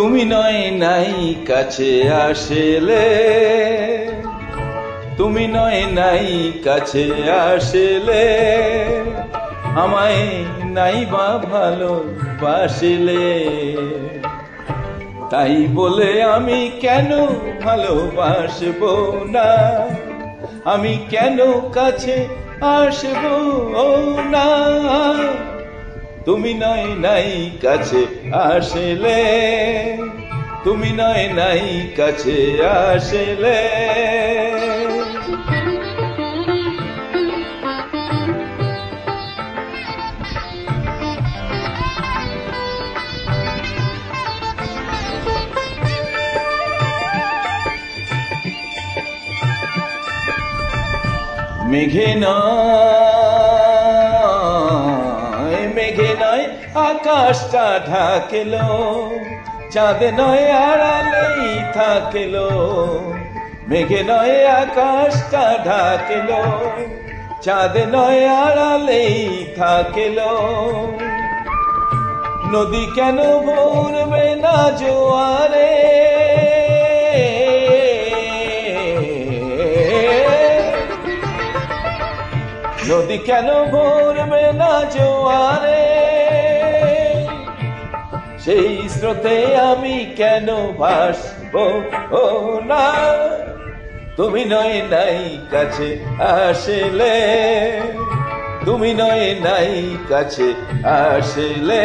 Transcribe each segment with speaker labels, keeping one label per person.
Speaker 1: তুমি নয় নাই কাছে আসলে, তুমি নয় নাই কাছে আসলে, আমায় নাই বা ভালোবাসিলে। তাই বলে আমি কেন ভালোবাসবো না, আমি কেন কাছে আসবো না। তুমি নয় নাই কাছে আসলে, তুমি নয় নাই কাছে আসলে। মেঘে নয়, মেঘে নয় আকাশটা ঢাকেলো, চাঁদ নয় আড়ালেই থাকেলো। মেঘে নয় আকাশটা ঢাকেলো, চাঁদ নয় আড়ালেই থাকেলো। নদী কেন ভরবে না জোয়ারে, নদী কেন ভরবে না জোয়ারে। সেই স্রোতে আমি কেন ভাসবো না। তুমি নয় নাই কাছে আসলে, তুমি নয় নাই কাছে আসলে।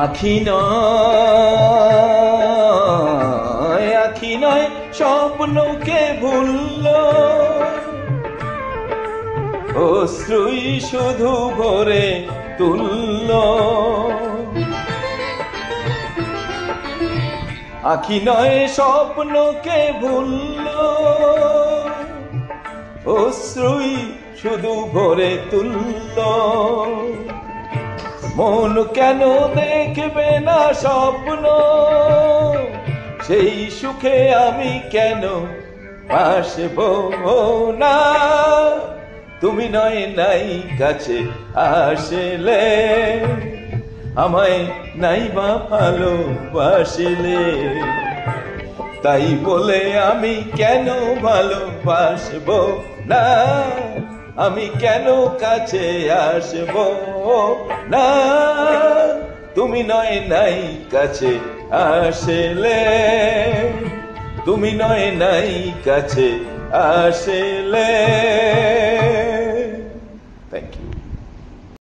Speaker 1: আখি নয়, আখি নয় স্বপ্নকে ভুললো, অশ্রুই শুধু ভরে তুললো। আখি নয় স্বপ্নকে ভুললো, অশ্রুই শুধু ভরে তুললো। মন কেন দেখবে না স্বপ্ন, সেই সুখে আমি কেন আসবো না। তুমি নয় নাই কাছে আসলে, আমায় নাই বা ভালোবাসিলে। তাই বলে আমি কেন ভালোবাসবো না, আমি কেন কাছে আসবো না। তুমি নয় নাই কাছে আসলে, তুমি নয় নাই কাছে আসলে। Thank you.